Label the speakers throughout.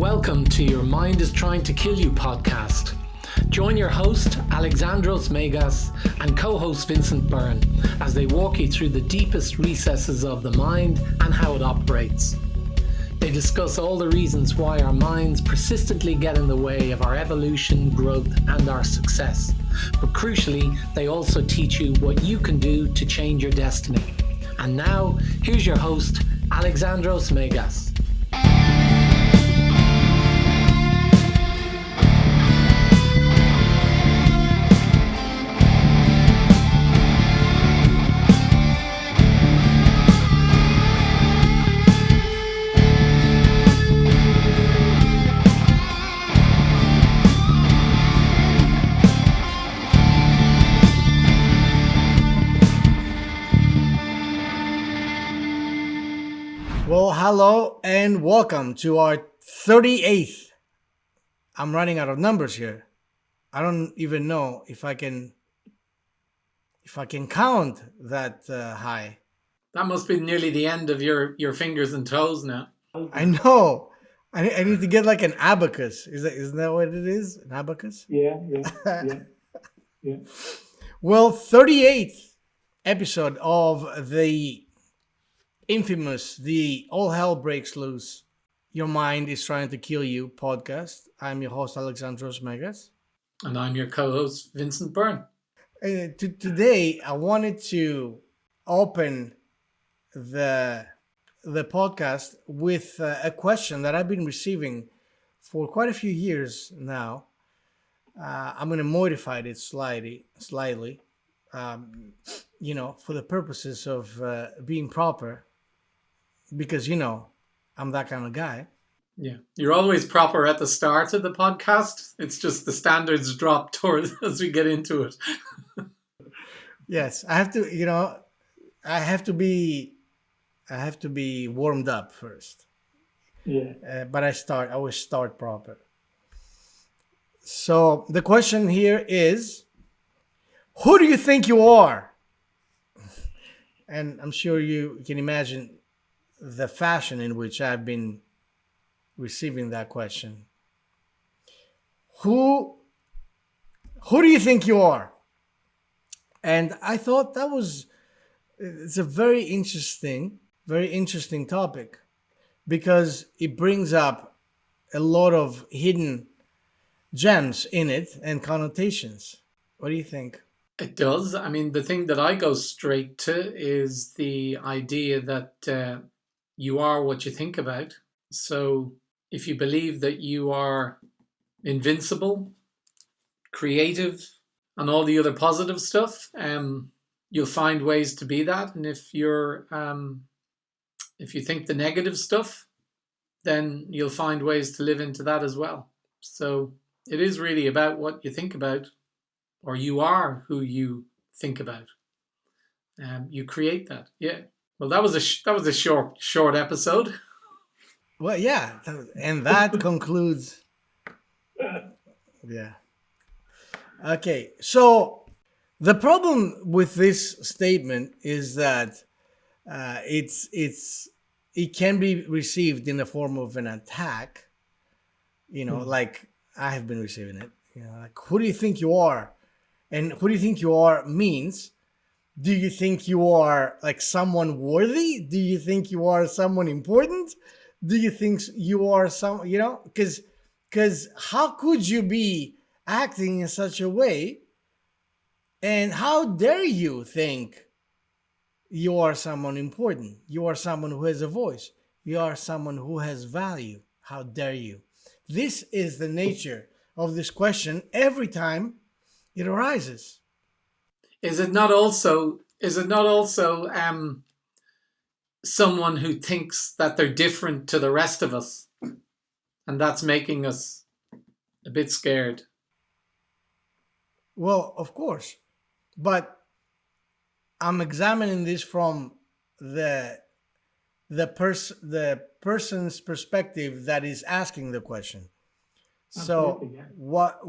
Speaker 1: Welcome to Your Mind is Trying to Kill You podcast. Join your host, Alexandros and co-host Vincent Byrne as they walk you through the deepest recesses of the mind and how it operates. They discuss all the reasons why our minds persistently get in the way of our evolution, growth, and our success. But crucially, they also teach you what you can do to change your destiny. And now, here's your host, Alexandros.
Speaker 2: Well, hello and welcome to our 38th. I'm running out of numbers here. I don't even know if I can count that high.
Speaker 1: That must be nearly the end of your fingers and toes now.
Speaker 2: I know. I need to get like an abacus. Isn't that what it is? An abacus?
Speaker 3: Yeah.
Speaker 2: Well, 38th episode of the infamous, the All Hell Breaks Loose, Your Mind is Trying to Kill You podcast. I'm your host, Alexandros.
Speaker 1: And I'm your co-host, Vincent Byrne.
Speaker 2: Today, I wanted to open the podcast with a question that I've been receiving for quite a few years now. I'm going to modify it slightly, for the purposes of being proper. Because, I'm that kind of guy.
Speaker 1: Yeah. You're always proper at the start of the podcast. It's just the standards drop towards as we get into it.
Speaker 2: Yes. I have to be warmed up first.
Speaker 3: Yeah.
Speaker 2: But I always start proper. So the question here is, who do you think you are? And I'm sure you can imagine the fashion in which I've been receiving that question. Who do you think you are? And I thought it's a very interesting topic because it brings up a lot of hidden gems in it and connotations. What do you think?
Speaker 1: It does. I mean, the thing that I go straight to is the idea that you are what you think about. So if you believe that you are invincible, creative, and all the other positive stuff, you'll find ways to be that. And if you think the negative stuff, then you'll find ways to live into that as well. So it is really about what you think about, or you are who you think about. You create that. Yeah. Well, that was a short episode.
Speaker 2: Well, yeah, and that concludes. Yeah. Okay, so the problem with this statement is that it can be received in the form of an attack. Like I have been receiving it. Like, who do you think you are? And who do you think you are means, do you think you are like someone worthy? Do you think you are someone important? Do you think you are because how could you be acting in such a way? And how dare you think you are someone important? You are someone who has a voice. You are someone who has value. How dare you? This is the nature of this question every time it arises.
Speaker 1: Is it not also someone who thinks that they're different to the rest of us, and that's making us a bit scared?
Speaker 2: Well, of course, but I'm examining this from the person's perspective that is asking the question. So what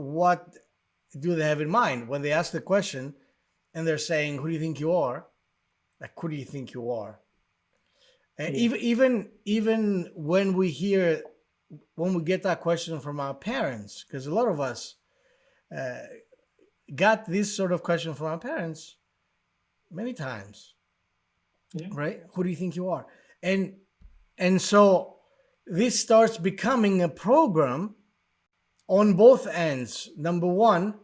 Speaker 2: do they have in mind when they ask the question and they're saying, who do you think you are? Like, who do you think you are? And even when we hear when we get that question from our parents, because a lot of us got this sort of question from our parents many times,
Speaker 1: Yeah.
Speaker 2: right? Who do you think you are? And so this starts becoming a program on both ends. Number one,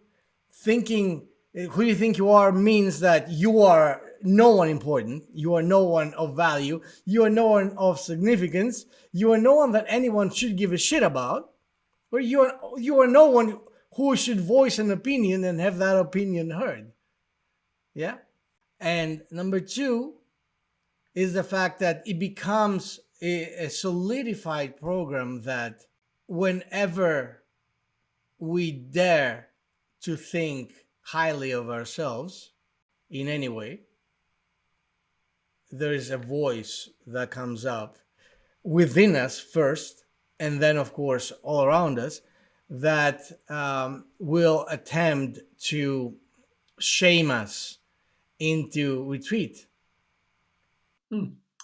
Speaker 2: thinking who you think you are means that you are no one important, you are no one of value, you are no one of significance, you are no one that anyone should give a shit about, or you are no one who should voice an opinion and have that opinion heard. Yeah. And number two is the fact that it becomes a solidified program that whenever we dare to think highly of ourselves in any way, there is a voice that comes up within us first, and then, of course, all around us, that will attempt to shame us into retreat.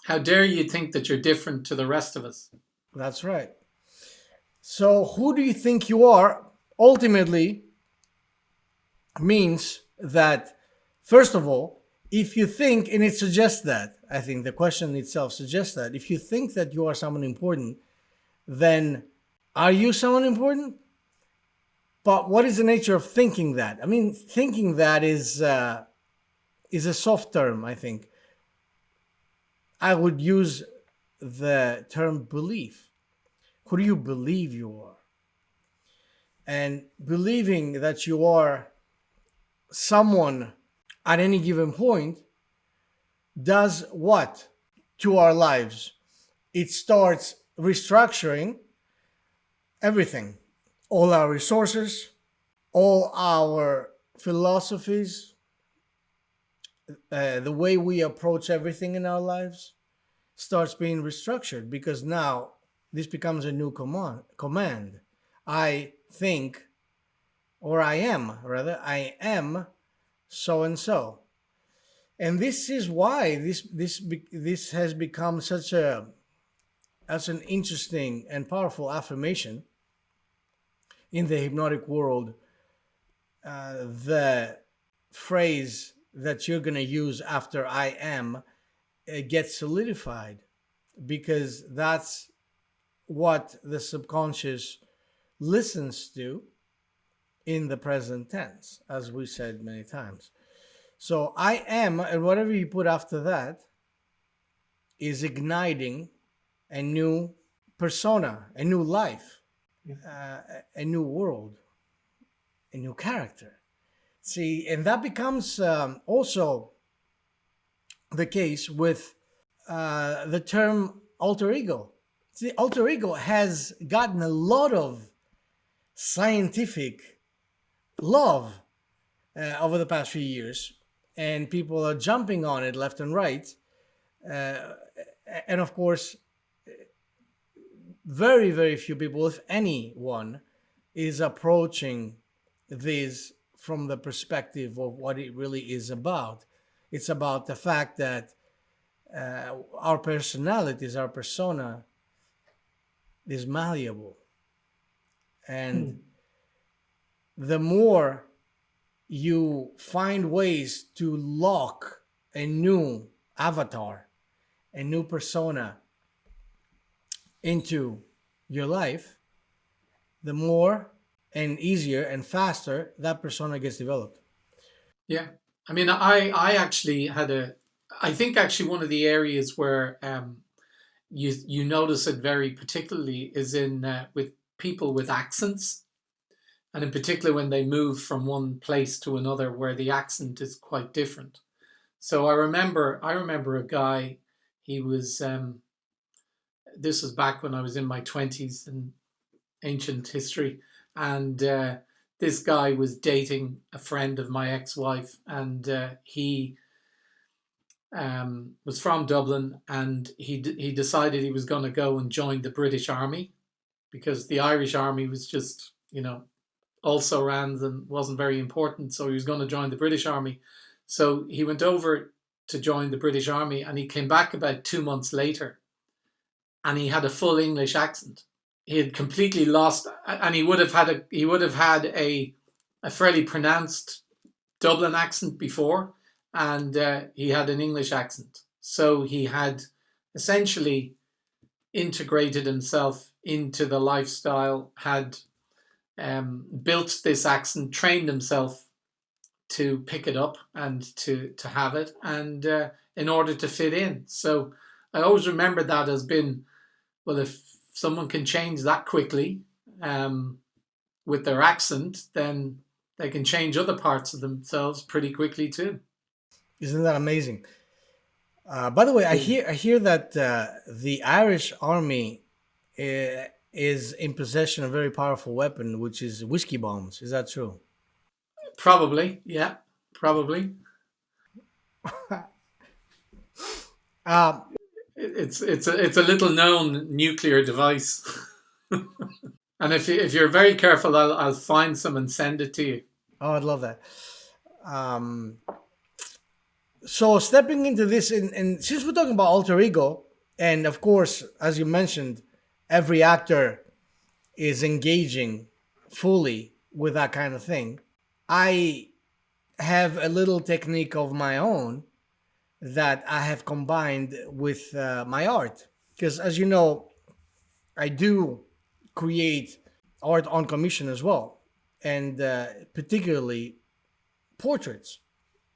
Speaker 1: How dare you think that you're different to the rest of us?
Speaker 2: That's right. So, who do you think you are ultimately means that, first of all, if you think, and it suggests that, I think the question itself suggests that, if you think that you are someone important, then are you someone important? But what is the nature of thinking that? I mean, thinking that is a soft term, I think. I would use the term belief. Who do you believe you are? And believing that you are someone at any given point does what to our lives? It starts restructuring everything, all our resources, all our philosophies, the way we approach everything in our lives starts being restructured, because now this becomes a new command. I think, or I am so and so. And this is why this has become such an interesting and powerful affirmation in the hypnotic world. The phrase that you're going to use after I am gets solidified, because that's what the subconscious listens to in the present tense, as we said many times. So I am, and whatever you put after that, is igniting a new persona, a new life, a new world, a new character. See, and that becomes also the case with the term alter ego. See, alter ego has gotten a lot of scientific love over the past few years, and people are jumping on it left and right. And of course, very, very few people, if anyone, is approaching this from the perspective of what it really is about. It's about the fact that our personalities, our persona, is malleable. And the more you find ways to lock a new avatar, a new persona into your life, the more and easier and faster that persona gets developed.
Speaker 1: Yeah. I mean, I actually I think actually one of the areas where you notice it very particularly is in with people with accents, and in particular when they move from one place to another where the accent is quite different. So I remember a guy. He was this was back when I was in my 20s in ancient history, and this guy was dating a friend of my ex-wife, and he was from Dublin, and he decided he was going to go and join the British Army, because the Irish Army was just, also ran and wasn't very important. So he was going to join the British Army. So he went over to join the British Army, and he came back about 2 months later, and he had a full English accent. he had completely lost, and he would have had a fairly pronounced Dublin accent before, and he had an English accent. So he had essentially integrated himself into the lifestyle, had built this accent, trained himself to pick it up and to have it, and in order to fit in. So I always remember that as being, well, if someone can change that quickly with their accent, then they can change other parts of themselves pretty quickly too.
Speaker 2: Isn't that amazing? By the way, I hear that the Irish army is in possession of a very powerful weapon, which is whiskey bombs. Is that true?
Speaker 1: Probably, yeah, probably.
Speaker 2: Uh,
Speaker 1: It's a little known nuclear device, and if you're very careful, I'll find some and send it to you.
Speaker 2: oh, I'd love that. Um, so stepping into this, and since we're talking about alter ego, and of course, as you mentioned, every actor is engaging fully with that kind of thing. I have a little technique of my own that I have combined with my art. Because as you know, I do create art on commission as well, and particularly portraits.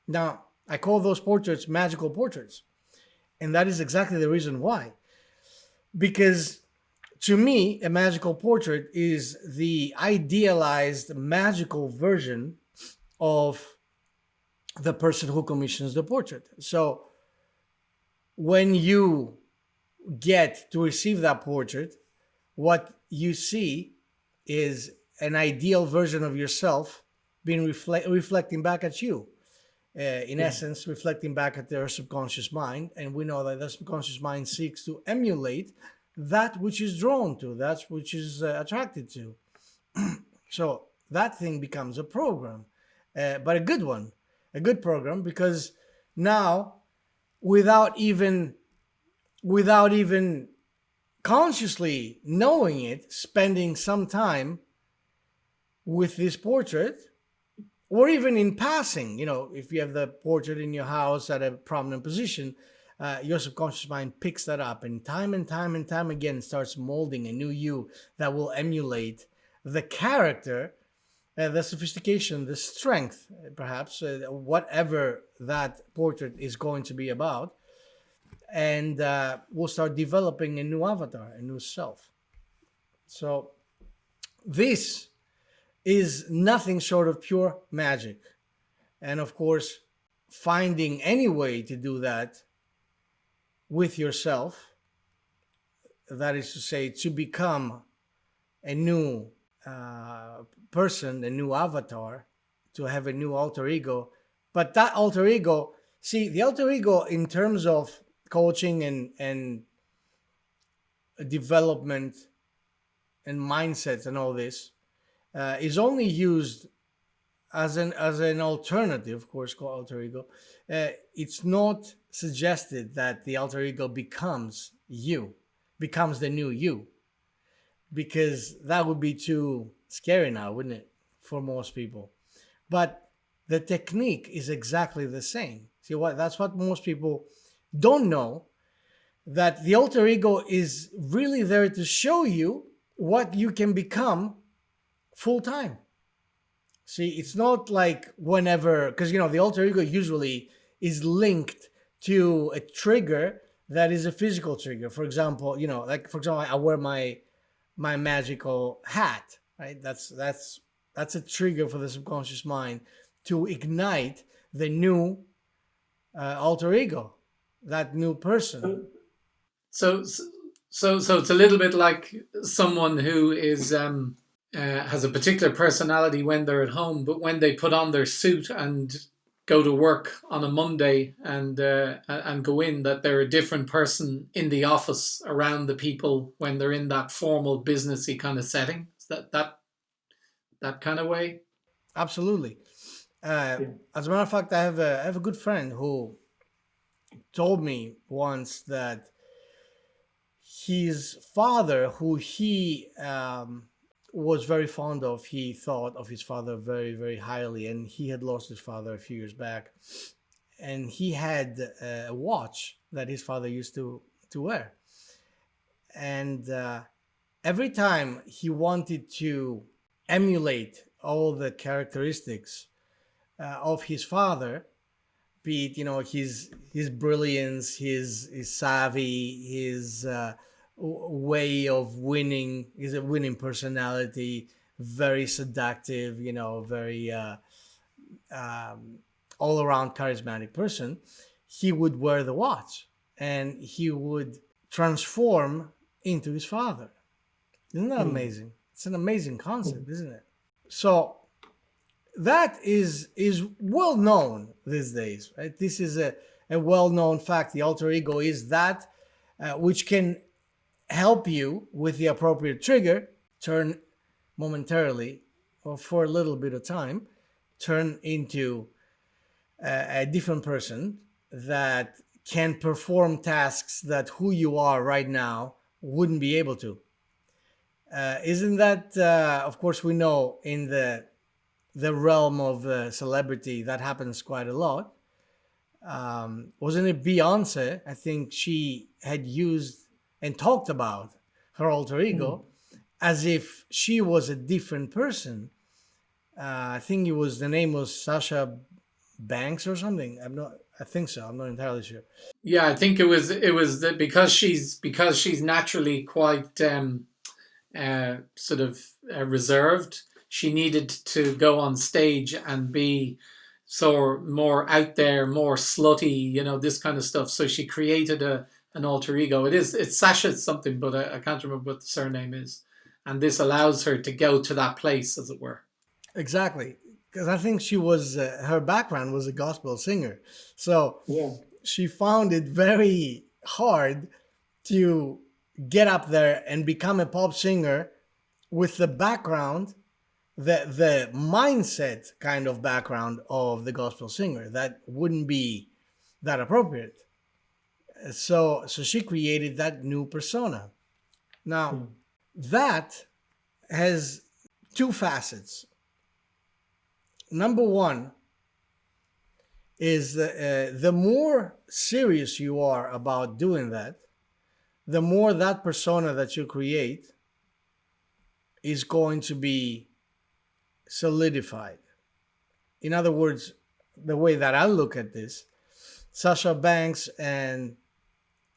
Speaker 2: Now, I call those portraits magical portraits. And that is exactly the reason why. Because to me, a magical portrait is the idealized magical version of the person who commissions the portrait. So when you get to receive that portrait, what you see is an ideal version of yourself being reflecting back at you. In essence, reflecting back at their subconscious mind. And we know that the subconscious mind seeks to emulate that which is drawn to, that which is attracted to. So that thing becomes a program, but a good one, a good program, because now, without even consciously knowing it, spending some time with this portrait, or even in passing, if you have the portrait in your house at a prominent position, your subconscious mind picks that up, and time again starts molding a new you that will emulate the character, the sophistication, the strength, perhaps, whatever that portrait is going to be about. And we'll start developing a new avatar, a new self. So this is nothing short of pure magic. And of course, finding any way to do that with yourself, that is to say, to become a new person, a new avatar, to have a new alter ego. But that alter ego, see, the alter ego in terms of coaching and development and mindsets and all this, is only used as an alternative, of course, called alter ego. It's not suggested that the alter ego becomes the new you, because that would be too scary now, wouldn't it, for most people? But the technique is exactly the same. See what? That's what most people don't know, that the alter ego is really there to show you what you can become full time. See, it's not like whenever, because the alter ego usually is linked to a trigger that is a physical trigger. For example, I wear my magical hat, right? That's a trigger for the subconscious mind to ignite the new alter ego, that new person.
Speaker 1: So it's a little bit like someone who is has a particular personality when they're at home, but when they put on their suit and go to work on a Monday and go in, that they're a different person in the office around the people when they're in that formal businessy kind of setting. Is that kind of way?
Speaker 2: Absolutely. As a matter of fact, I have a good friend who told me once that his father, who he was very fond of, he thought of his father very, very highly, and he had lost his father a few years back. And he had a watch that his father used to wear. And every time he wanted to emulate all the characteristics of his father, be it, his brilliance, his savvy, his way of winning, his winning personality, very seductive, very all around charismatic person, he would wear the watch and he would transform into his father. Isn't that amazing? It's an amazing concept, isn't it? So that is well known these days, right? This is a well known fact. The alter ego is that which can help you with the appropriate trigger turn momentarily or for a little bit of time, turn into a different person that can perform tasks that who you are right now wouldn't be able to. Isn't that, of course, we know in the realm of celebrity that happens quite a lot. Wasn't it Beyonce? I think she had used and talked about her alter ego as if she was a different person. I think the name was Sasha Banks or something. I think so. I'm not entirely sure.
Speaker 1: Yeah, I think it was that because she's naturally quite sort of reserved. She needed to go on stage and be so more out there, more slutty, this kind of stuff. So she created an alter ego. It's Sasha something, but I can't remember what the surname is. And this allows her to go to that place, as it were.
Speaker 2: Exactly, because I think she was her background was a gospel singer, so
Speaker 1: Yeah.
Speaker 2: she found it very hard to get up there and become a pop singer with the background, the mindset kind of background of the gospel singer. That wouldn't be that appropriate. So she created that new persona. Now, that has two facets. Number one is the more serious you are about doing that, the more that persona that you create is going to be solidified. In other words, the way that I look at this, Sasha Banks and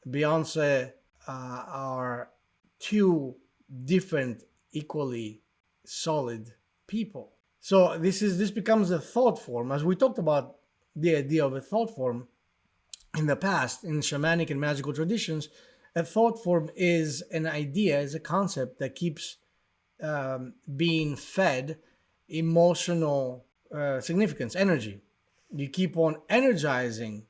Speaker 2: Beyonce are two different, equally solid people. So this becomes a thought form, as we talked about the idea of a thought form in the past in shamanic and magical traditions. A thought form is an idea, is a concept that keeps being fed emotional significance, energy. You keep on energizing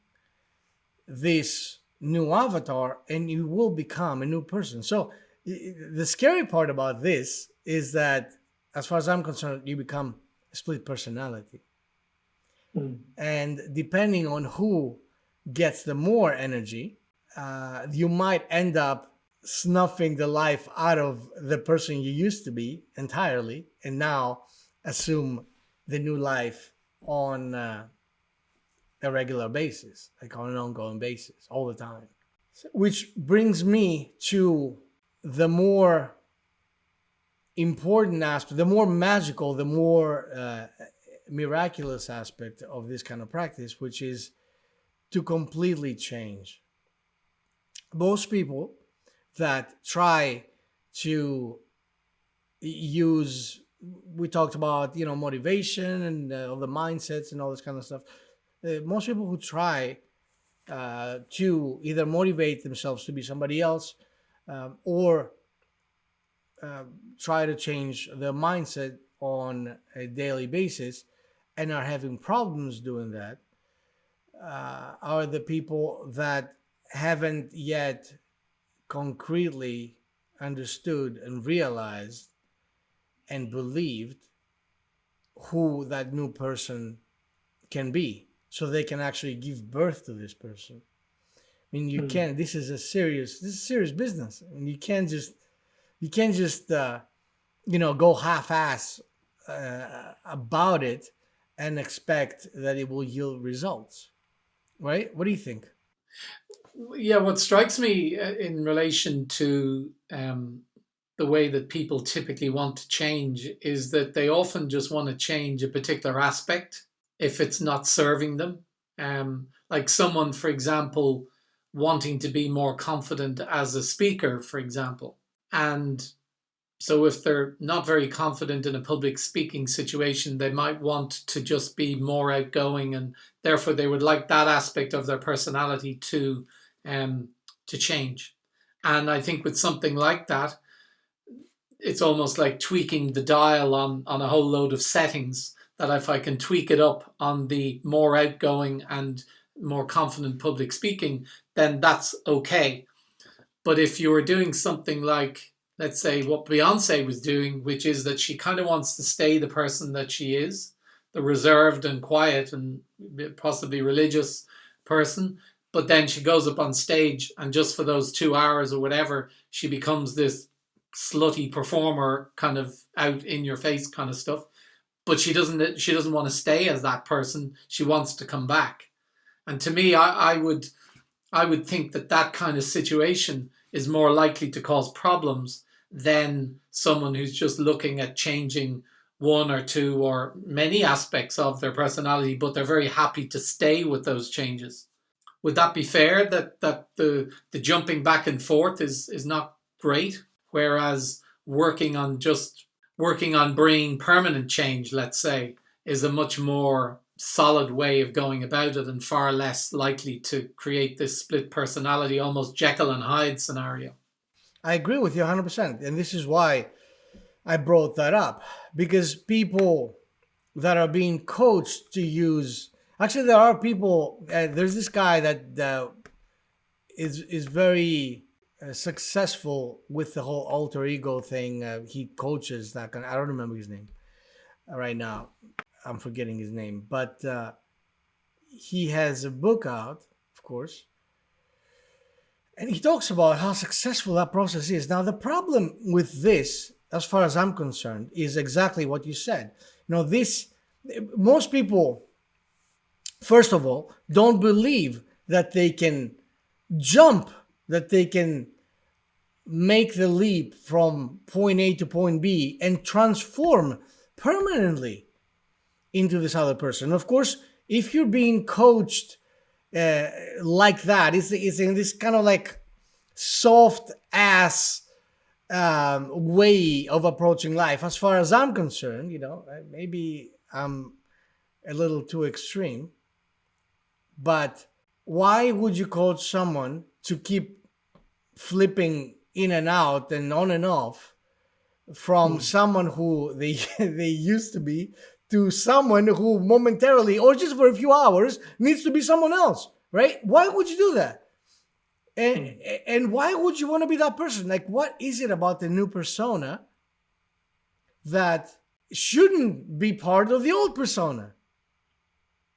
Speaker 2: this new avatar and you will become a new person. So the scary part about this is that, as far as I'm concerned, you become a split personality. And depending on who gets the more energy, you might end up snuffing the life out of the person you used to be entirely and now assume the new life on a regular basis, like on an ongoing basis, all the time. Which brings me to the more important aspect, the more magical, the more miraculous aspect of this kind of practice, which is to completely change. Most people that try to use, we talked about, motivation and all the mindsets and all this kind of stuff. Most people who try to either motivate themselves to be somebody else or try to change their mindset on a daily basis and are having problems doing that are the people that haven't yet concretely understood and realized and believed who that new person can be, so they can actually give birth to this person. mean, you
Speaker 1: Mm.
Speaker 2: can't. This is serious business, and you can't just go half-ass about it and expect that it will yield results, right? What do you think?
Speaker 1: Yeah, what strikes me in relation to the way that people typically want to change is that they often just want to change a particular aspect if it's not serving them. Like someone, for example, wanting to be more confident as a speaker, for example. And so if they're not very confident in a public speaking situation, they might want to just be more outgoing, and therefore they would like that aspect of their personality um, to change. And I think with something like that, it's almost like tweaking the dial on a whole load of settings, that if I can tweak it up on the more outgoing and more confident public speaking, then that's okay. But if you were doing something like, let's say, what Beyonce was doing, which is that she kind of wants to stay the person that she is, the reserved and quiet and possibly religious person, but then she goes up on stage and just for those 2 hours or whatever, she becomes this slutty performer, kind of out in your face kind of stuff. But she doesn't want to stay as that person. She wants to come back. And to me, I would think that that kind of situation is more likely to cause problems than someone who's just looking at changing one or two or many aspects of their personality, but they're very happy to stay with those changes. Would that be fair, that the jumping back and forth is not great, whereas working on bringing permanent change, let's say, is a much more solid way of going about it and far less likely to create this split personality, almost Jekyll and Hyde scenario.
Speaker 2: I agree with you 100%. And this is why I brought that up, because people that are being coached to use, actually, there are people, there's this guy that is very successful with the whole alter ego thing. He coaches that kind. I don't remember his name right now. I'm forgetting his name, but he has a book out, of course, and he talks about how successful that process is. Now, the problem with this, as far as I'm concerned, is exactly what you said. This, most people, first of all, don't believe that they can jump, that they can make the leap from point A to point B and transform permanently into this other person. Of course, if you're being coached like that, it's in this kind of like soft ass way of approaching life. As far as I'm concerned, maybe I'm a little too extreme, but why would you coach someone to keep flipping in and out and on and off from
Speaker 1: Mm.
Speaker 2: someone who they they used to be to someone who momentarily or just for a few hours needs to be someone else, right? Why would you do that? And,
Speaker 1: Mm.
Speaker 2: and why would you want to be that person? Like, what is it about the new persona that shouldn't be part of the old persona?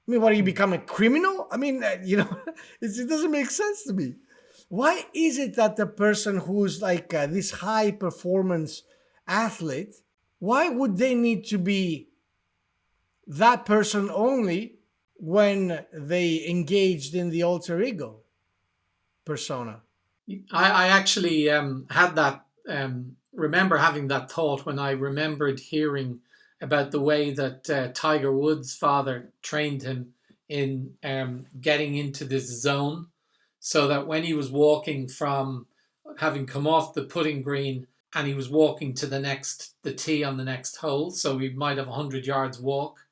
Speaker 2: I mean, what, do you
Speaker 1: Mm.
Speaker 2: become a criminal? I mean, it doesn't make sense to me. Why is it that the person who's like this high performance athlete, why would they need to be that person only when they engaged in the alter ego persona?
Speaker 1: I actually had that, remember having that thought when I remembered hearing about the way that Tiger Woods' father trained him in getting into this zone, so that when he was walking from having come off the putting green and he was walking to the tee on the next hole, so he might have 100 yards walk,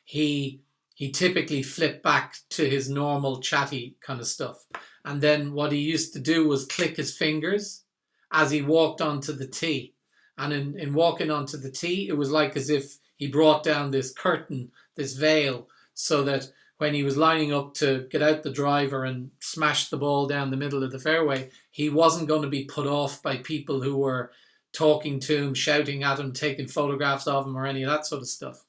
Speaker 1: he he typically flipped back to his normal chatty kind of stuff. And then what he used to do was click his fingers as he walked onto the tee. And in walking onto the tee, it was like as if he brought down this curtain, this veil, so that when he was lining up to get out the driver and smash the ball down the middle of the fairway, he wasn't going to be put off by people who were talking to him, shouting at him, taking photographs of him, or any of that sort of stuff.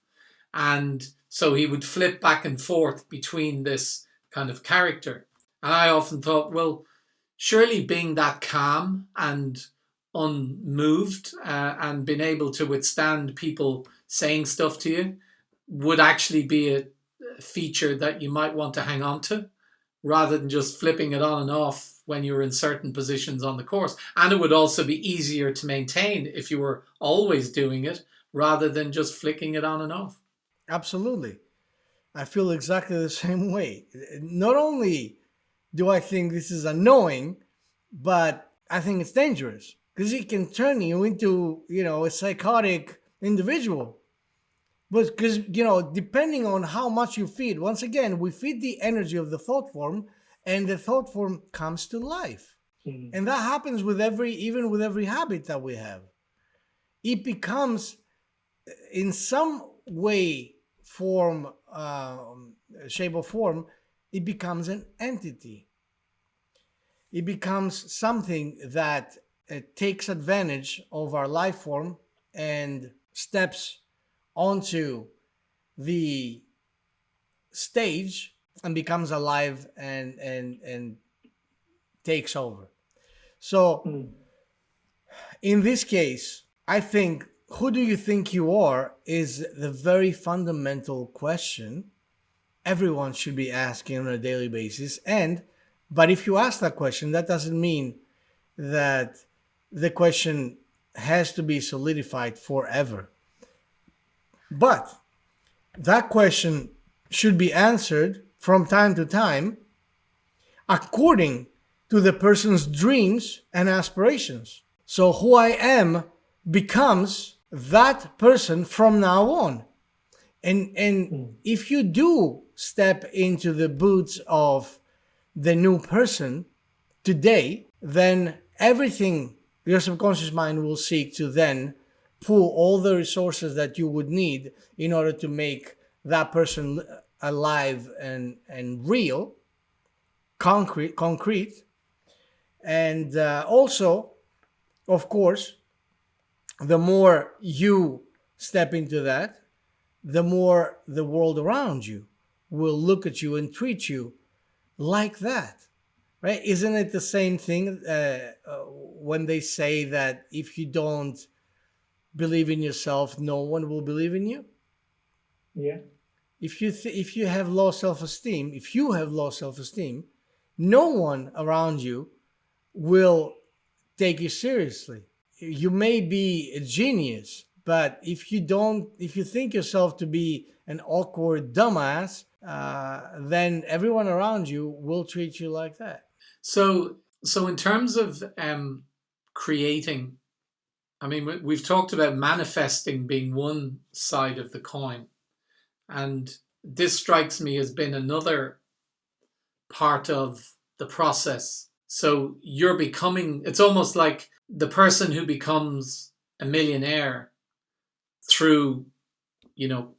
Speaker 1: And so he would flip back and forth between this kind of character. And I often thought, well, surely being that calm and unmoved and being able to withstand people saying stuff to you would actually be a feature that you might want to hang on to rather than just flipping it on and off when you're in certain positions on the course. And it would also be easier to maintain if you were always doing it rather than just flicking it on and off.
Speaker 2: Absolutely. I feel exactly the same way. Not only do I think this is annoying, but I think it's dangerous because it can turn you into, a psychotic individual. But because, depending on how much you feed, once again, we feed the energy of the thought form and the thought form comes to life.
Speaker 3: Mm.
Speaker 2: And that happens even with every habit that we have. It becomes in some way, form, shape or form, it becomes an entity. It becomes something that takes advantage of our life form and steps onto the stage and becomes alive and takes over. So in this case, I think, who do you think you are is the very fundamental question everyone should be asking on a daily basis. But if you ask that question, that doesn't mean that the question has to be solidified forever. But that question should be answered from time to time according to the person's dreams and aspirations. So who I am becomes that person from now on. And if you do step into the boots of the new person today, then everything your subconscious mind will seek to then pull all the resources that you would need in order to make that person alive and real, concrete. And also, of course, the more you step into that, the more the world around you will look at you and treat you like that, right? Isn't it the same thing when they say that if you don't believe in yourself, no one will believe in you?
Speaker 3: Yeah.
Speaker 2: If you have low self-esteem, no one around you will take you seriously. You may be a genius, but if you think yourself to be an awkward dumbass, then everyone around you will treat you like that.
Speaker 1: So in terms of creating, I mean, we've talked about manifesting being one side of the coin, and this strikes me as being another part of the process. So you're becoming, it's almost like the person who becomes a millionaire through,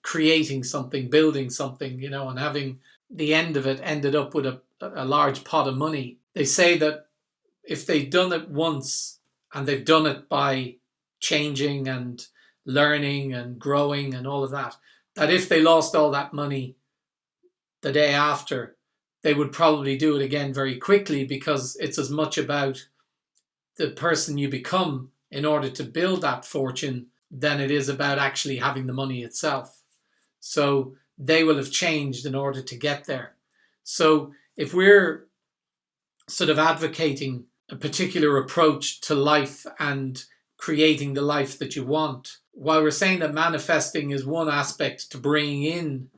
Speaker 1: creating something, building something, and having the end of it ended up with a large pot of money. They say that if they've done it once and they've done it by changing and learning and growing and all of that, that if they lost all that money the day after, they would probably do it again very quickly, because it's as much about the person you become in order to build that fortune than it is about actually having the money itself. So they will have changed in order to get there. So if we're sort of advocating a particular approach to life and creating the life that you want, while we're saying that manifesting is one aspect to bringing in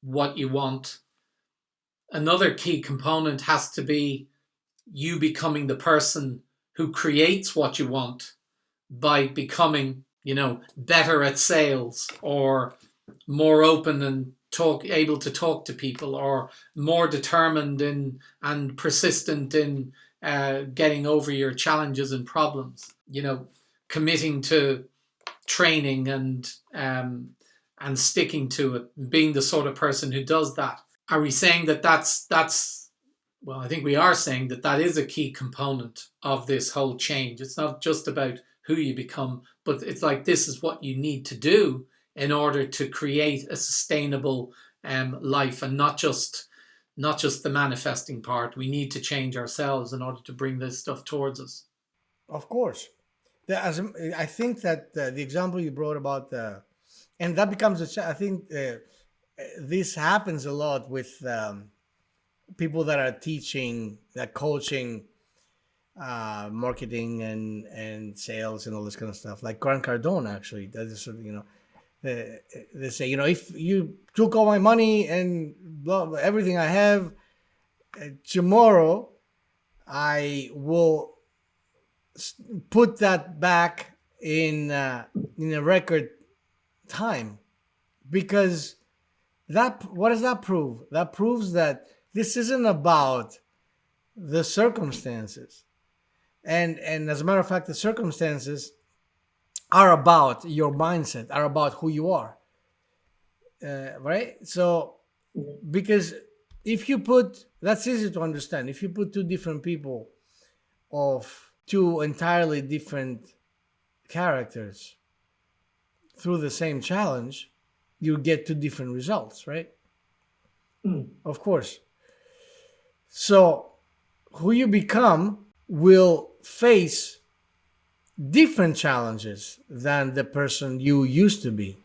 Speaker 1: what you want, another key component has to be you becoming the person who creates what you want by becoming, better at sales, or more open and able to talk to people, or more determined in and persistent in getting over your challenges and problems. Committing to training and sticking to it, being the sort of person who does that. Are we saying that that's well, I think we are saying that is a key component of this whole change. It's not just about who you become, but it's like, this is what you need to do in order to create a sustainable life, and not just not just the manifesting part. We need to change ourselves in order to bring this stuff towards us.
Speaker 2: Of course. I think that the example you brought about and that becomes I think this happens a lot with people that are teaching, that coaching, marketing and sales and all this kind of stuff. Like Grant Cardone, actually, that is sort of, they say, if you took all my money and blah, everything I have, tomorrow I will put that back in a record time. Because what does that prove? That proves that this isn't about the circumstances. And as a matter of fact, the circumstances are about your mindset, are about who you are. Right? So, because if you put, that's easy to understand. If you put two different people of two entirely different characters through the same challenge, you get two different results, right? Of course. So, who you become will face different challenges than the person you used to be.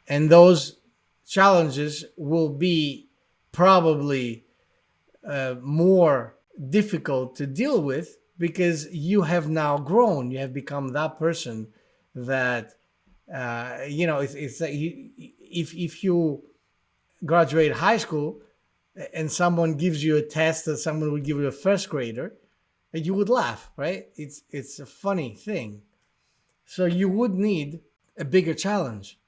Speaker 2: And those challenges will be probably more difficult to deal with because you have now grown. You have become that person that, it's like if you graduate high school and someone gives you a test that someone would give you a first grader, and you would laugh, right? It's a funny thing. So you would need a bigger challenge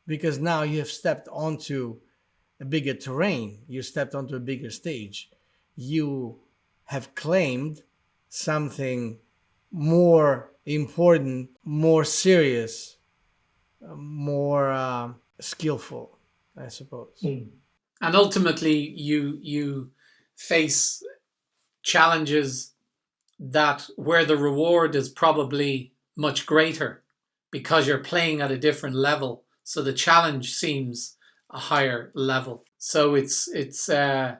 Speaker 2: because now you have stepped onto a bigger terrain. You stepped onto a bigger stage. You have claimed something more important, more serious, more skillful, I suppose.
Speaker 1: And ultimately, you face challenges that where the reward is probably much greater because you're playing at a different level. So the challenge seems a higher level. So so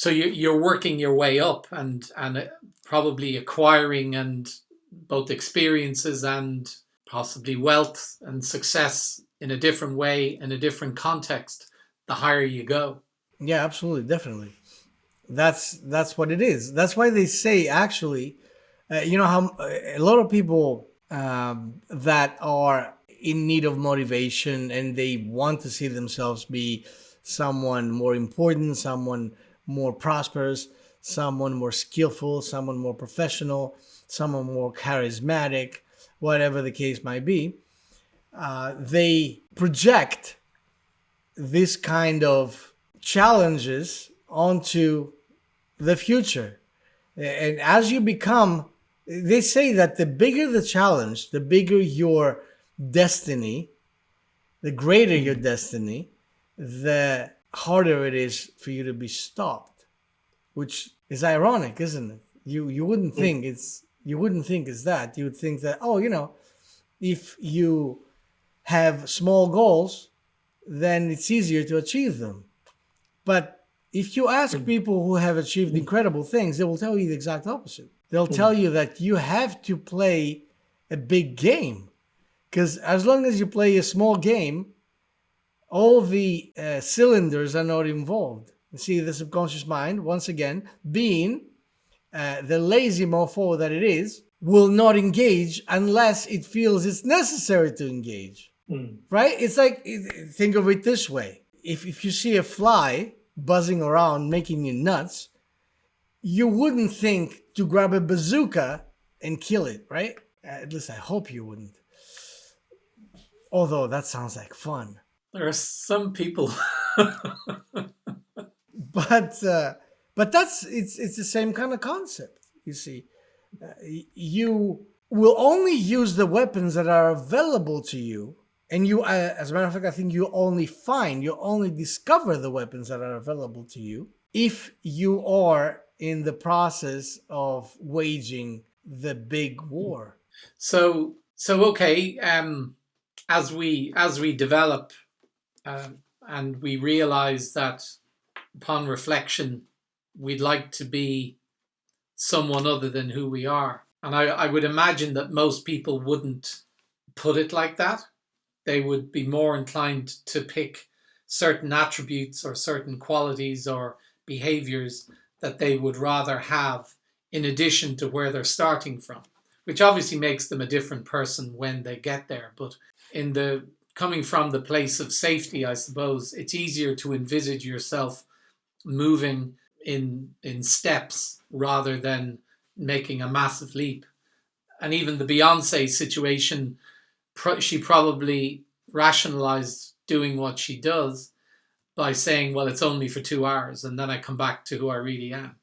Speaker 1: you're working your way up and probably acquiring and both experiences and possibly wealth and success in a different way, in a different context, the higher you go.
Speaker 2: Yeah, absolutely, definitely. That's what it is. That's why they say, actually, how a lot of people that are in need of motivation and they want to see themselves be someone more important, someone more prosperous, someone more skillful, someone more professional, someone more charismatic, whatever the case might be, they project this kind of challenges onto the future. And as you become, they say that the bigger the challenge, the bigger your destiny, the greater your destiny, the harder it is for you to be stopped, which is ironic, isn't it? You wouldn't think it's that. You would think that, if you have small goals, then it's easier to achieve them. But if you ask people who have achieved incredible things, they will tell you the exact opposite. They'll tell you that you have to play a big game. Because as long as you play a small game, all the cylinders are not involved. You see, the subconscious mind, once again, being the lazy mofo that it is, will not engage unless it feels it's necessary to engage. Right? It's like, think of it this way. If you see a fly buzzing around making you nuts, you wouldn't think to grab a bazooka and kill it, right? At least I hope you wouldn't. Although that sounds like fun.
Speaker 1: There are some people.
Speaker 2: But it's the same kind of concept. You see, you will only use the weapons that are available to you. And you, as a matter of fact, I think you only discover the weapons that are available to you if you are in the process of waging the big war.
Speaker 1: So okay. As we develop, and we realize that upon reflection, we'd like to be someone other than who we are. And I would imagine that most people wouldn't put it like that. They would be more inclined to pick certain attributes or certain qualities or behaviors that they would rather have in addition to where they're starting from, which obviously makes them a different person when they get there. But in the coming from the place of safety, I suppose it's easier to envisage yourself moving in steps rather than making a massive leap. And even the Beyonce situation, she probably rationalized doing what she does by saying, well, it's only for 2 hours and then I come back to who I really am.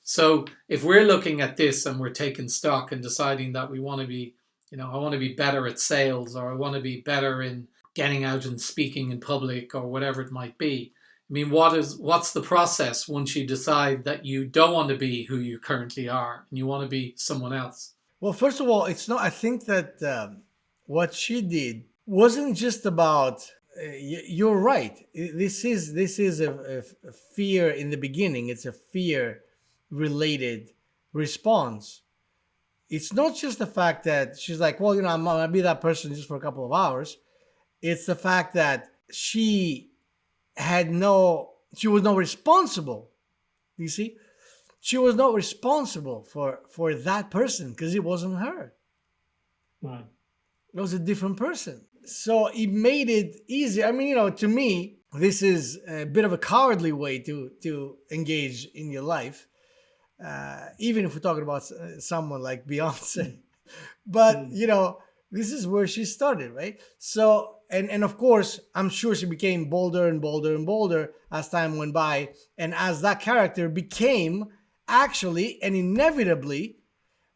Speaker 1: So if we're looking at this and we're taking stock and deciding that we want to be, I want to be better at sales, or I want to be better in getting out and speaking in public, or whatever it might be. I mean, what's the process once you decide that you don't want to be who you currently are and you want to be someone else?
Speaker 2: Well, first of all, it's not. I think that what she did wasn't just about. You're right. This is a fear in the beginning. It's a fear related response. It's not just the fact that she's like, well, I'm gonna be that person just for a couple of hours. It's the fact that she was not responsible. You see, she was not responsible for that person because it wasn't her.
Speaker 1: Right.
Speaker 2: It was a different person. So it made it easier. I mean, to me, this is a bit of a cowardly way to engage in your life, even if we're talking about someone like Beyonce. But, this is where she started, right? So, and of course, I'm sure she became bolder and bolder and bolder as time went by. And as that character became actually and inevitably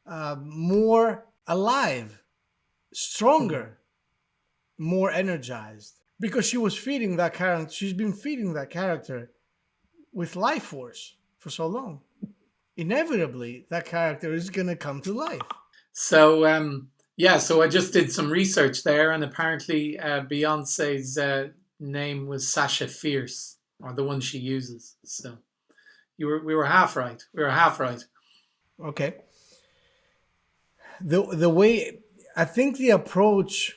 Speaker 2: more alive, stronger, more energized, because she was feeding that character. She's been feeding that character with life force for so long. Inevitably, that character is going to come to life.
Speaker 1: So, so I just did some research there, and apparently Beyonce's name was Sasha Fierce, or the one she uses. So we were half right. We were half right.
Speaker 2: Okay. The way, I think the approach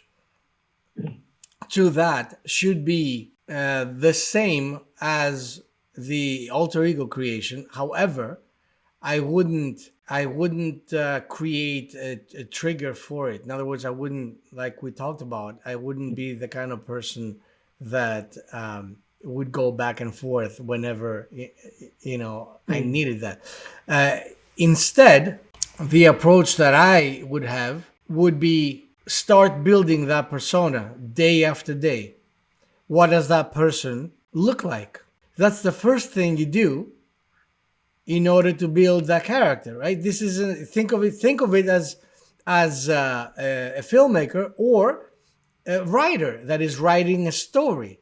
Speaker 2: to that should be the same as the alter ego creation. However, I wouldn't create a trigger for it. In other words, I wouldn't, like we talked about, I wouldn't be the kind of person that would go back and forth whenever I needed that. Instead, the approach that I would have would be start building that persona day after day. What does that person look like? That's the first thing you do in order to build that character, right? This is think of it as a filmmaker or a writer that is writing a story.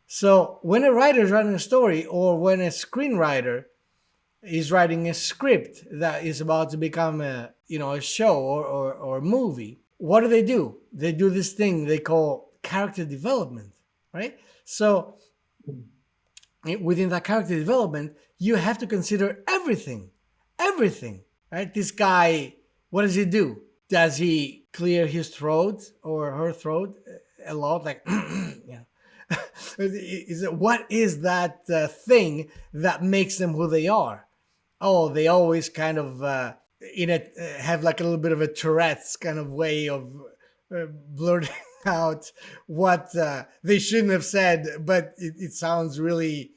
Speaker 2: So when a writer is writing a story, or when a screenwriter is writing a script that is about to become a show or a movie, what do? They do this thing they call character development, right? So within that character development, you have to consider everything, right? This guy, what does he do? Does he clear his throat or her throat a lot? Like, yeah. What is that thing that makes them who they are? Oh, they always kind of have like a little bit of a Tourette's kind of way of blurting out what they shouldn't have said, but it sounds really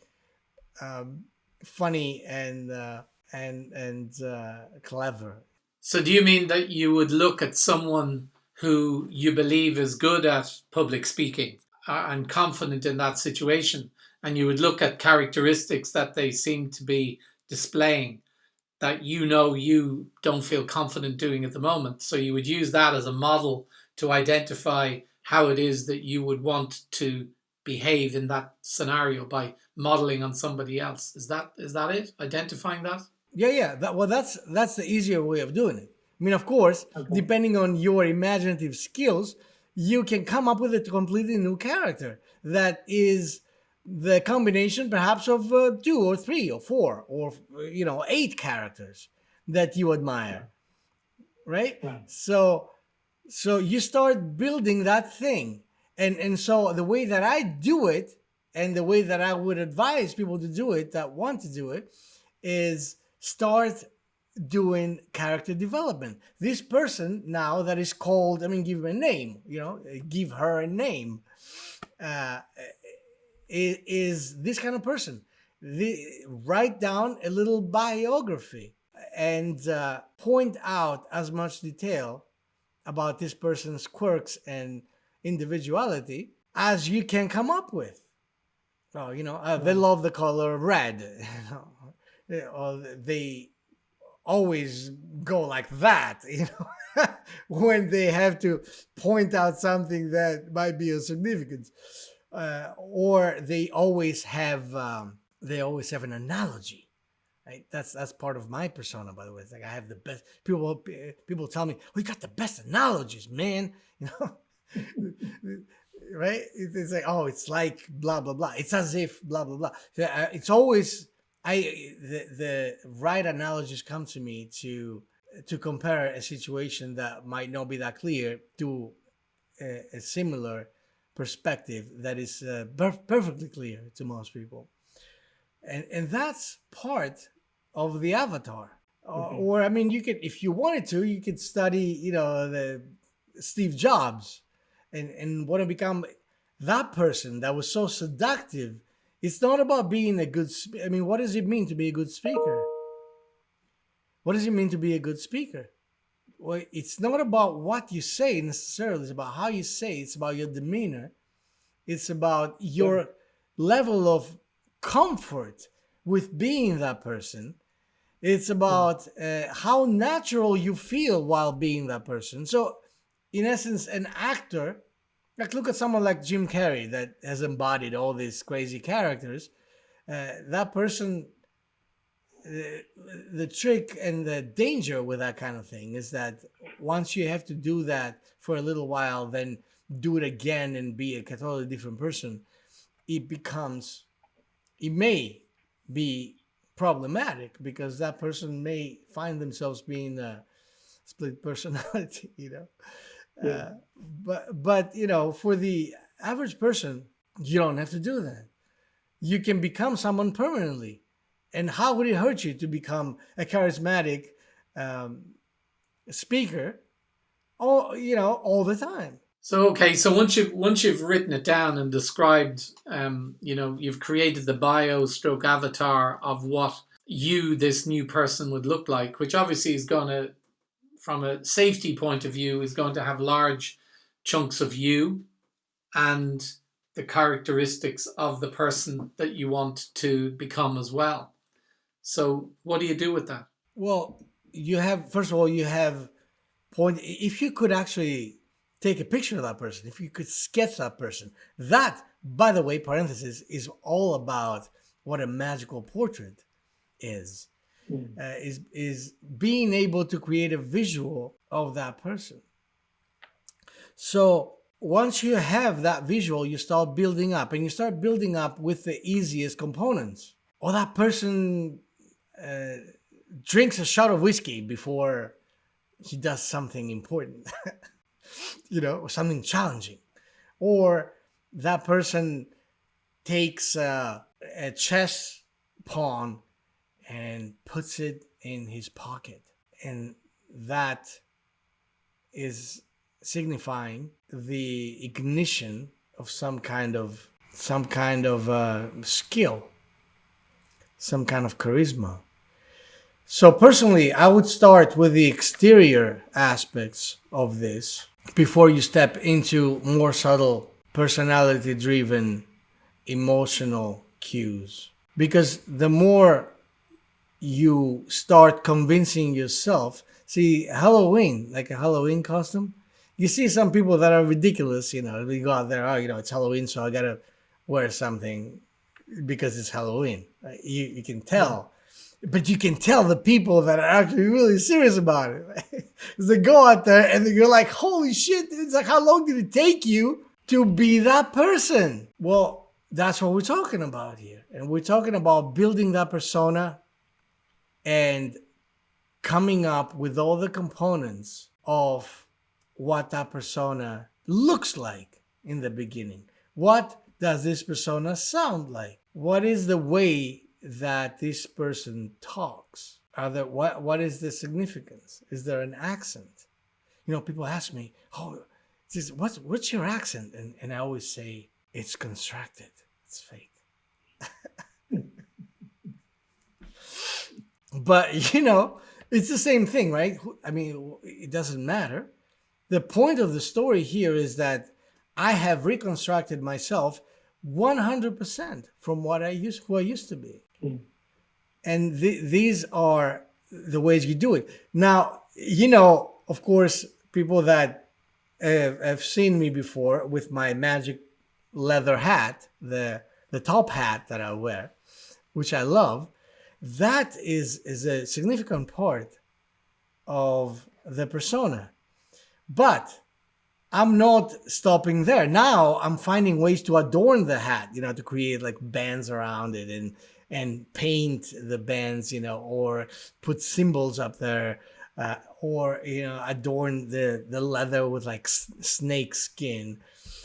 Speaker 2: funny and clever.
Speaker 1: So do you mean that you would look at someone who you believe is good at public speaking and confident in that situation, and you would look at characteristics that they seem to be displaying that you don't feel confident doing at the moment, so you would use that as a model to identify how it is that you would want to behave in that scenario by modeling on somebody else? Is that it? Identifying that?
Speaker 2: Yeah. That's the easier way of doing it. I mean, of course, depending on your imaginative skills, you can come up with a completely new character that is the combination perhaps of 2 or 3 or 4 or 8 characters that you admire, right? So you start building that thing, and so the way that I do it, and the way that I would advise people to do it that want to do it, is start doing character development. This person now that is called, I mean, give him a name, give her a name, uh, is this kind of person. Write down a little biography and point out as much detail about this person's quirks and individuality as you can come up with. Oh, they love the color red, or they always go like that, when they have to point out something that might be of significance, or they always have an analogy. Right? That's part of my persona, by the way. It's like I have the best. People tell me, "Oh, you got the best analogies, man." Right? It's like, oh, it's like blah blah blah. It's as if blah blah blah. It's always the right analogies come to me to compare a situation that might not be that clear to a similar perspective that is perfectly clear to most people, and that's part of the avatar. Or I mean, you could, if you wanted to, you could study, the Steve Jobs, and want to become that person that was so seductive. It's not about being a good. I mean, what does it mean to be a good speaker? What does it mean to be a good speaker? Well, it's not about what you say necessarily. It's about how you say. It's about your demeanor. It's about your level of comfort with being that person. It's about how natural you feel while being that person. So, in essence, an actor, like look at someone like Jim Carrey that has embodied all these crazy characters. That person, the trick and the danger with that kind of thing is that once you have to do that for a little while, then do it again and be a totally different person, it may be problematic because that person may find themselves being a split personality, Yeah. But for the average person, you don't have to do that. You can become someone permanently. And how would it hurt you to become a charismatic speaker, all the time?
Speaker 1: So okay, so once you've written it down and described, you've created the bio stroke avatar of what this new person would look like, which obviously is going to, from a safety point of view, is going to have large chunks of you and the characteristics of the person that you want to become as well. So what do you do with that?
Speaker 2: Well, first of all, if you could actually take a picture of that person, if you could sketch that person, that, by the way, parenthesis, is all about what a magical portrait is. Is being able to create a visual of that person. So once you have that visual, you start building up, and you start building up with the easiest components. Or that person drinks a shot of whiskey before he does something important, or something challenging. Or that person takes a chess pawn and puts it in his pocket, and that is signifying the ignition of some kind of skill, some kind of charisma. So personally, I would start with the exterior aspects of this before you step into more subtle, personality-driven, emotional cues. Because the more you start convincing yourself, see, Halloween, like a Halloween costume, you see some people that are ridiculous, they go out there, it's Halloween, so I gotta wear something because it's Halloween. Right? You can tell. But you can tell the people that are actually really serious about it. Right? They go out there and you're like, holy shit, it's like, how long did it take you to be that person? Well, that's what we're talking about here. And we're talking about building that persona and coming up with all the components of what that persona looks like in the beginning. What does this persona sound like? What is the way that this person talks? What is the significance? Is there an accent? People ask me, "Oh, what's your accent?" And I always say, "It's constructed. It's fake." But it's the same thing, right? I mean, it doesn't matter. The point of the story here is that I have reconstructed myself 100% from who I used to be. Mm. And these are the ways you do it. Now, of course, people that have seen me before with my magic leather hat, the top hat that I wear, which I love, that is a significant part of the persona. But I'm not stopping there. Now I'm finding ways to adorn the hat, to create like bands around it and paint the bands, or put symbols up there, or adorn the leather with like snake skin,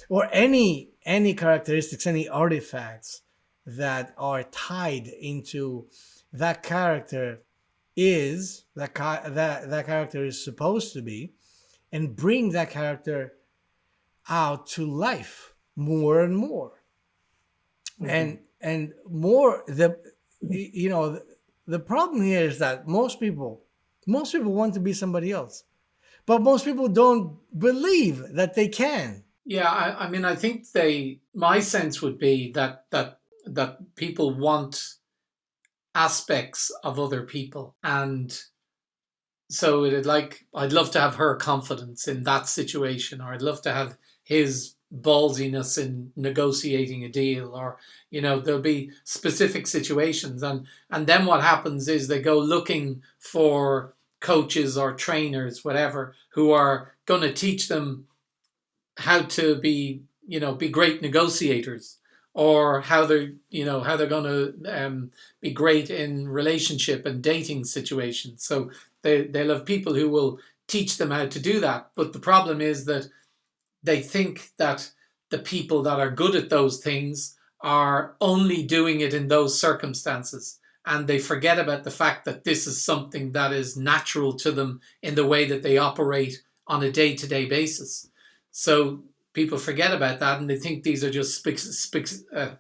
Speaker 2: or any characteristics, any artifacts that are tied into that character that character is supposed to be, and bring that character out to life more and more. Mm-hmm. And more, the problem here is that most people want to be somebody else, but most people don't believe that they can.
Speaker 1: Yeah, I mean, I think my sense would be that people want aspects of other people, and so I'd love to have her confidence in that situation, or I'd love to have his ballsiness in negotiating a deal, or there'll be specific situations, and then what happens is they go looking for coaches or trainers, whatever, who are going to teach them how to be great negotiators, or how they're going to be great in relationship and dating situations. So they'll have people who will teach them how to do that. But the problem is that they think that the people that are good at those things are only doing it in those circumstances. And they forget about the fact that this is something that is natural to them in the way that they operate on a day-to-day basis. So people forget about that, and they think these are just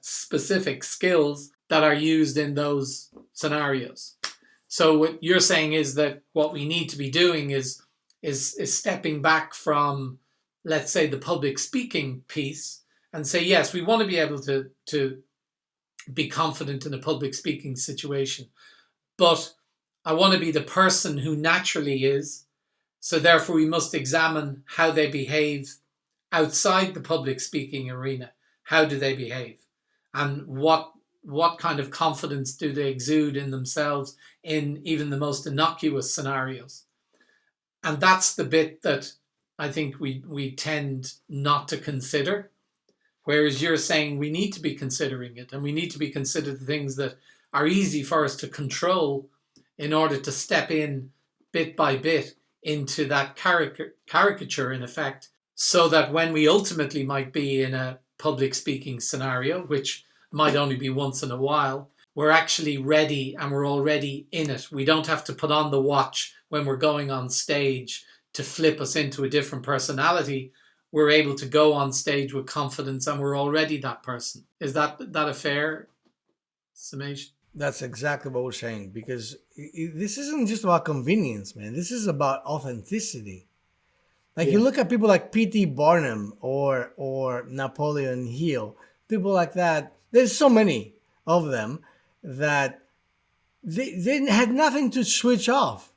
Speaker 1: specific skills that are used in those scenarios. So what you're saying is that what we need to be doing is stepping back from, let's say, the public speaking piece, and say, yes, we want to be able to be confident in a public speaking situation, but I want to be the person who naturally is. So therefore we must examine how they behave outside the public speaking arena. How do they behave? And what kind of confidence do they exude in themselves in even the most innocuous scenarios? And that's the bit that I think we tend not to consider. Whereas you're saying we need to be considering it, and we need to be considered the things that are easy for us to control in order to step in bit by bit into that caricature, in effect, so that when we ultimately might be in a public speaking scenario, which might only be once in a while, we're actually ready and we're already in it. We don't have to put on the watch when we're going on stage to flip us into a different personality. We're able to go on stage with confidence and we're already that person. Is that a fair summation?
Speaker 2: That's exactly what we're saying, because this isn't just about convenience, man. This is about authenticity. Like, you look at people like P.T. Barnum or Napoleon Hill, people like that. There's so many of them that they had nothing to switch off.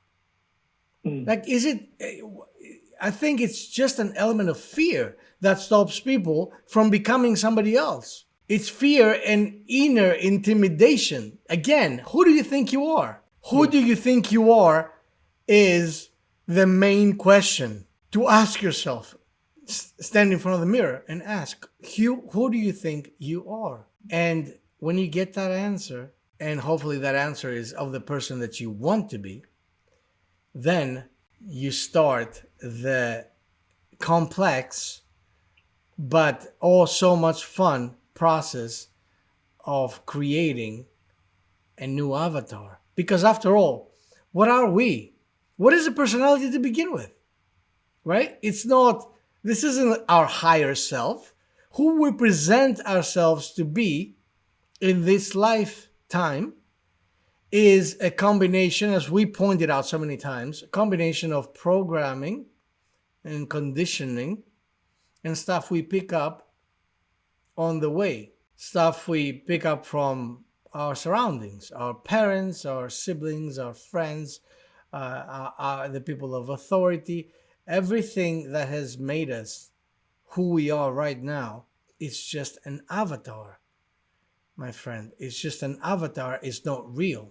Speaker 2: Like, I think it's just an element of fear that stops people from becoming somebody else. It's fear and inner intimidation. Again, who do you think you are? Who do you think you are is the main question to ask yourself. Stand in front of the mirror and ask, who do you think you are? And when you get that answer, and hopefully that answer is of the person that you want to be, then you start the complex but oh so much fun process of creating a new avatar. Because after all, what are we? What is a personality to begin with? Right? It's not, this isn't our higher self. Who we present ourselves to be in this lifetime is a combination, as we pointed out so many times, a combination of programming and conditioning and stuff we pick up on the way, stuff we pick up from our surroundings, our parents, our siblings, our friends, the people of authority. Everything that has made us who we are right now is just an avatar, my friend. It's just an avatar. It's not real.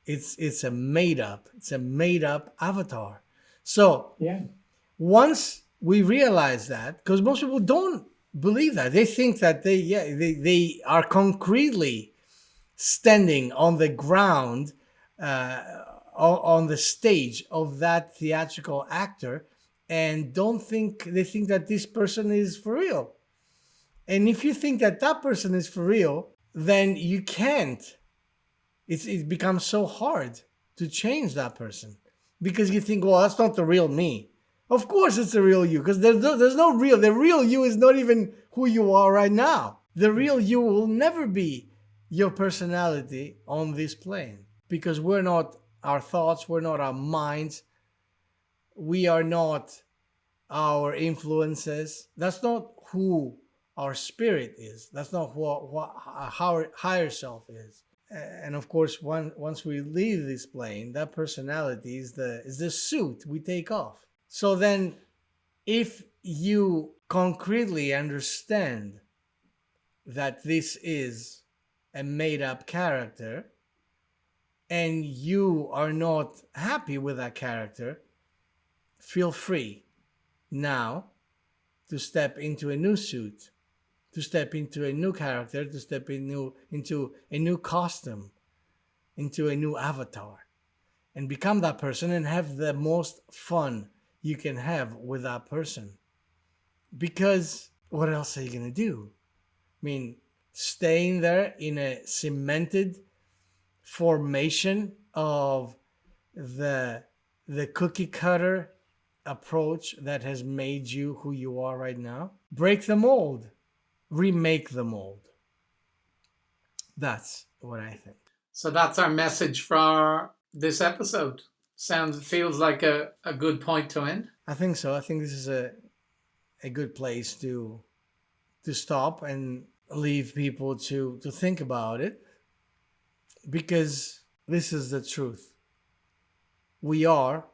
Speaker 2: It's a made up. It's a made up avatar. So
Speaker 1: Yeah.
Speaker 2: once we realize that, because most people don't believe that, they think that they are concretely standing on the ground, on the stage of that theatrical actor, and they think that this person is for real. And if you think that that person is for real, then you can't. It becomes so hard to change that person because you think, well, that's not the real me. Of course, it's the real you, because there's no real. The real you is not even who you are right now. The real you will never be your personality on this plane, because we're not our thoughts, we're not our minds, we are not our influences. That's not who our spirit is. That's not who our higher self is. And of course, once we leave this plane, that personality is the suit we take off. So then, if you concretely understand that this is a made-up character, and you are not happy with that character, feel free now to step into a new suit, to step into a new character, to step into a new costume, into a new avatar, and become that person and have the most fun you can have with that person. Because what else are you going to do? I mean, staying there in a cemented formation of the cookie cutter approach that has made you who you are right now. Break the mold, remake the mold. That's what I think.
Speaker 1: So that's our message for this episode. Feels like a good point to end.
Speaker 2: I think so. I think this is a good place to stop and leave people to think about it, because this is the truth. We are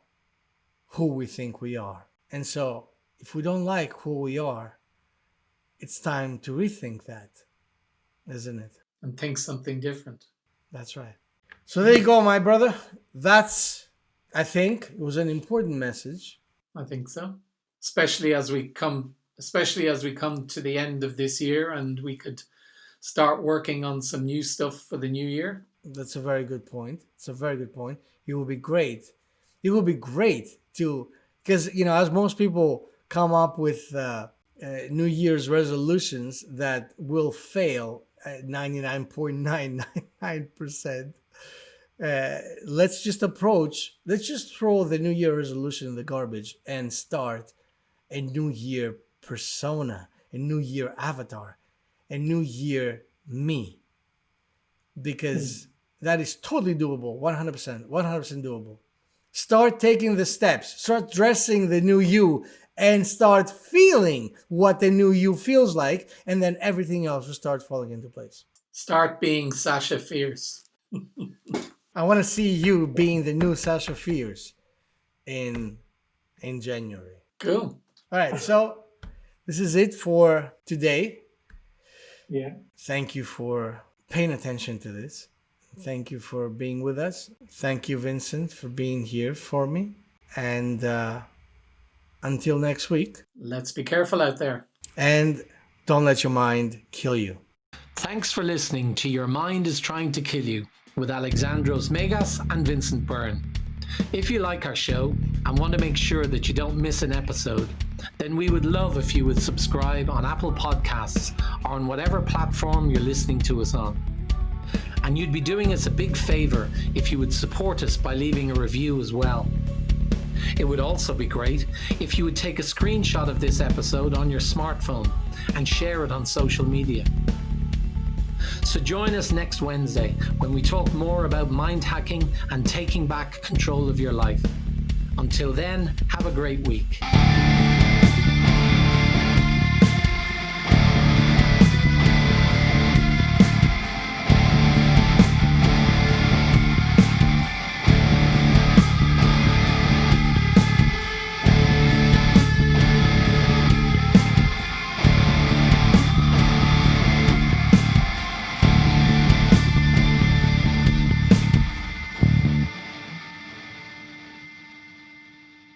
Speaker 2: who we think we are. And so if we don't like who we are, it's time to rethink that, isn't it?
Speaker 1: And think something different.
Speaker 2: That's right. So there you go, my brother. I think it was an important message.
Speaker 1: I think so. Especially as we come to the end of this year and we could start working on some new stuff for the new year.
Speaker 2: That's a very good point. It's a very good point. It will be great. It will be great to, because, as most people come up with New Year's resolutions that will fail at 99.999%. Let's just throw the New Year resolution in the garbage and start a New Year persona, a New Year avatar, a New Year me. Because that is totally doable, 100% doable. Start taking the steps, start dressing the new you, and start feeling what the new you feels like, and then everything else will start falling into place.
Speaker 1: Start being Sasha Fierce.
Speaker 2: I want to see you being the new Sasha Fierce in January.
Speaker 1: Cool.
Speaker 2: All right, so this is it for today.
Speaker 1: Yeah.
Speaker 2: Thank you for paying attention to this. Thank you for being with us. Thank you, Vincent, for being here for me. And until next week.
Speaker 1: Let's be careful out there.
Speaker 2: And don't let your mind kill you.
Speaker 1: Thanks for listening to Your Mind is Trying to Kill You with Alexandros Megas and Vincent Byrne. If you like our show and want to make sure that you don't miss an episode, then we would love if you would subscribe on Apple Podcasts or on whatever platform you're listening to us on. And you'd be doing us a big favor if you would support us by leaving a review as well. It would also be great if you would take a screenshot of this episode on your smartphone and share it on social media. So join us next Wednesday when we talk more about mind hacking and taking back control of your life. Until then, have a great week.